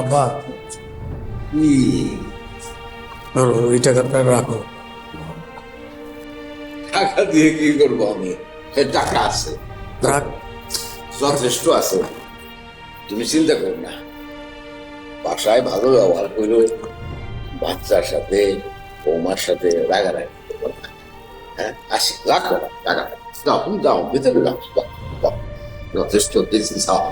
আব্বা, কি? ধরো ওই টাকাটা রাখো। টাকা দিয়ে কি করবো আমি? টাকা আছে, রাখ। যথেষ্ট আছে। তুমি চিন্তা করো না, বাসায় ভালো ব্যবহার করো, বাচ্চার সাথে বৌমার সাথে রাগারাগি করো না। হ্যাঁ, আসি, রাখো টাকাটা। যাও, তুমি যাও, ভিতরে যাও, যাও, যাও। যথেষ্ট দিয়েছি, যাও।